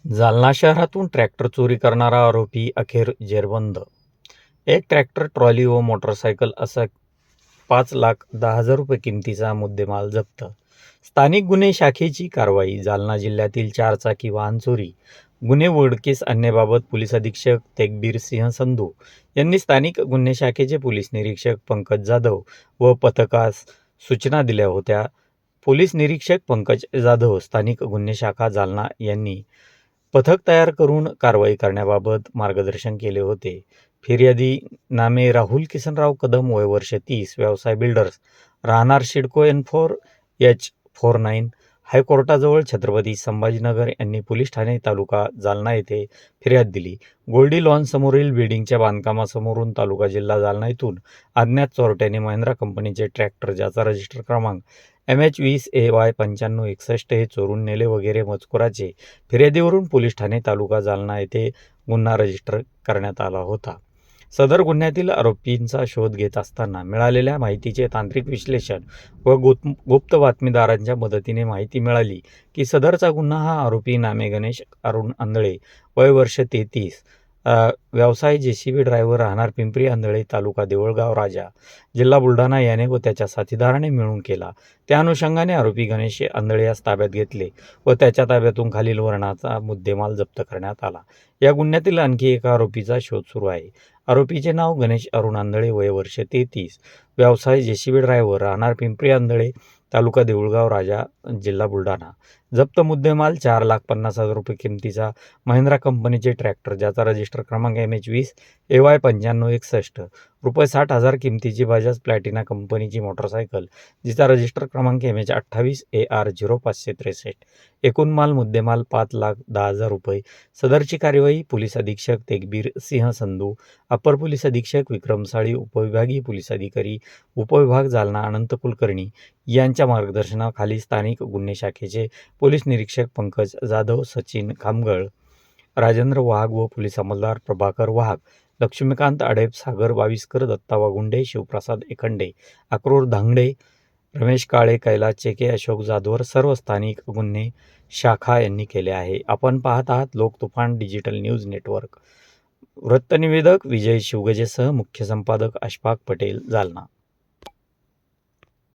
जालना शहरातून ट्रॅक्टर चोरी करणारा आरोपी अखेर जेरबंद. एक ट्रॅक्टर, ट्रॉली व मोटरसायकल असा 5,10,000 रुपये किमतीचा मुद्देमाल जप्त. स्थानिक गुन्हे शाखेची कारवाई. जालना जिल्ह्यातील चारचाकी वाहन चोरी गुन्हे उघडकीस आणण्याबाबत पोलीस अधीक्षक तेकबीर सिंह संधू यांनी स्थानिक गुन्हे शाखेचे पोलीस निरीक्षक पंकज जाधव व पथकास सूचना दिल्या होत्या. पोलीस निरीक्षक पंकज जाधव, स्थानिक गुन्हे शाखा जालना यांनी पथक तयार करून कारवाई करण्याबाबत मार्गदर्शन केले होते. फिर्यादी नामे राहुल किसनराव कदम, वय वर्ष 30, व्यवसाय बिल्डर्स, राहणार सिडको N4H49, हायकोर्टाजवळ छत्रपती संभाजीनगर यांनी पोलीस ठाणे तालुका जालना येथे फिर्याद दिली. गोल्डी लॉन समोरील बिल्डिंगच्या बांधकामासमोरून तालुका जिल्हा जालना येथून अज्ञात चोरट्याने महिंद्रा कंपनीचे ट्रॅक्टर, ज्याचा रजिस्टर क्रमांक MH20AY 9561 हे चोरून नेले वगैरे मजकुराचे फिर्यादीवरून पोलीस ठाणे तालुका जालना येथे गुन्हा रजिस्टर करण्यात आला होता. सदर गुन्ह्यातील आरोपींचा शोध घेत असताना मिळालेल्या माहितीचे तांत्रिक विश्लेषण व गुप्त बातमीदारांच्या मदतीने माहिती मिळाली की सदरचा गुन्हा हा आरोपी नामे गणेश अरुण आंधळे, वय वर्ष 33, व्यवसाय JCB ड्रायव्हर, राहणार पिंपरी आंधळे, तालुका देऊळगाव राजा, जिल्हा बुलढाणा याने व त्याच्या साथीदाराने मिळून केला. त्या अनुषंगाने आरोपी गणेश आंधळे यास ताब्यात घेतले व त्याच्या ताब्यातून खालील वर्णाचा मुद्देमाल जप्त करण्यात आला. या गुन्ह्यातील आणखी एका आरोपीचा शोध सुरू आहे. आरोपीचे नाव गणेश अरुण आंधळे, वय वर्ष 33, व्यवसाय JCB ड्रायव्हर, राहणार पिंपरी आंधळे, तालुका देऊळगाव राजा, जिल्हा बुलढाणा. जप्त मुद्देमाल 4,50,000 रुपये किमतीचा महिंद्रा कंपनीचे ट्रॅक्टर, ज्याचा रजिस्टर क्रमांक MH20AY 9561, रुपये 60,000 किमतीची बजाज प्लॅटिना कंपनीची मोटरसायकल, जिचा रजिस्टर क्रमांक MH28AR 0563. एकूण माल मुद्देमाल 5,10,000 रुपये. सदरची कार्यवाही पोलीस अधीक्षक तेकबीर सिंह संधू, अप्पर पोलीस अधीक्षक विक्रम साळी, उपविभागीय पोलीस अधिकारी उपविभाग जालना अनंत कुलकर्णी यांच्या मार्गदर्शनाखाली स्थानिक गुन्हे शाखेचे पोलीस निरीक्षक पंकज जाधव, सचिन खामगळ, राजेंद्र वाघ व पोलीस अंमलदार प्रभाकर वाघ, लक्ष्मीकांत आडेप, सागर बाविस्कर, दत्ता वागुंडे, शिवप्रसाद एखंडे, अक्रोर धांगडे, रमेश काळे, कैलास चेके, अशोक जाधवर सर्व स्थानिक गुन्हे शाखा यांनी केले आहे. आपण पाहत आहात लोकतुफान डिजिटल न्यूज नेटवर्क. वृत्तनिवेदक विजय शिवगजेसह मुख्य संपादक अशफाक पटेल, जालना.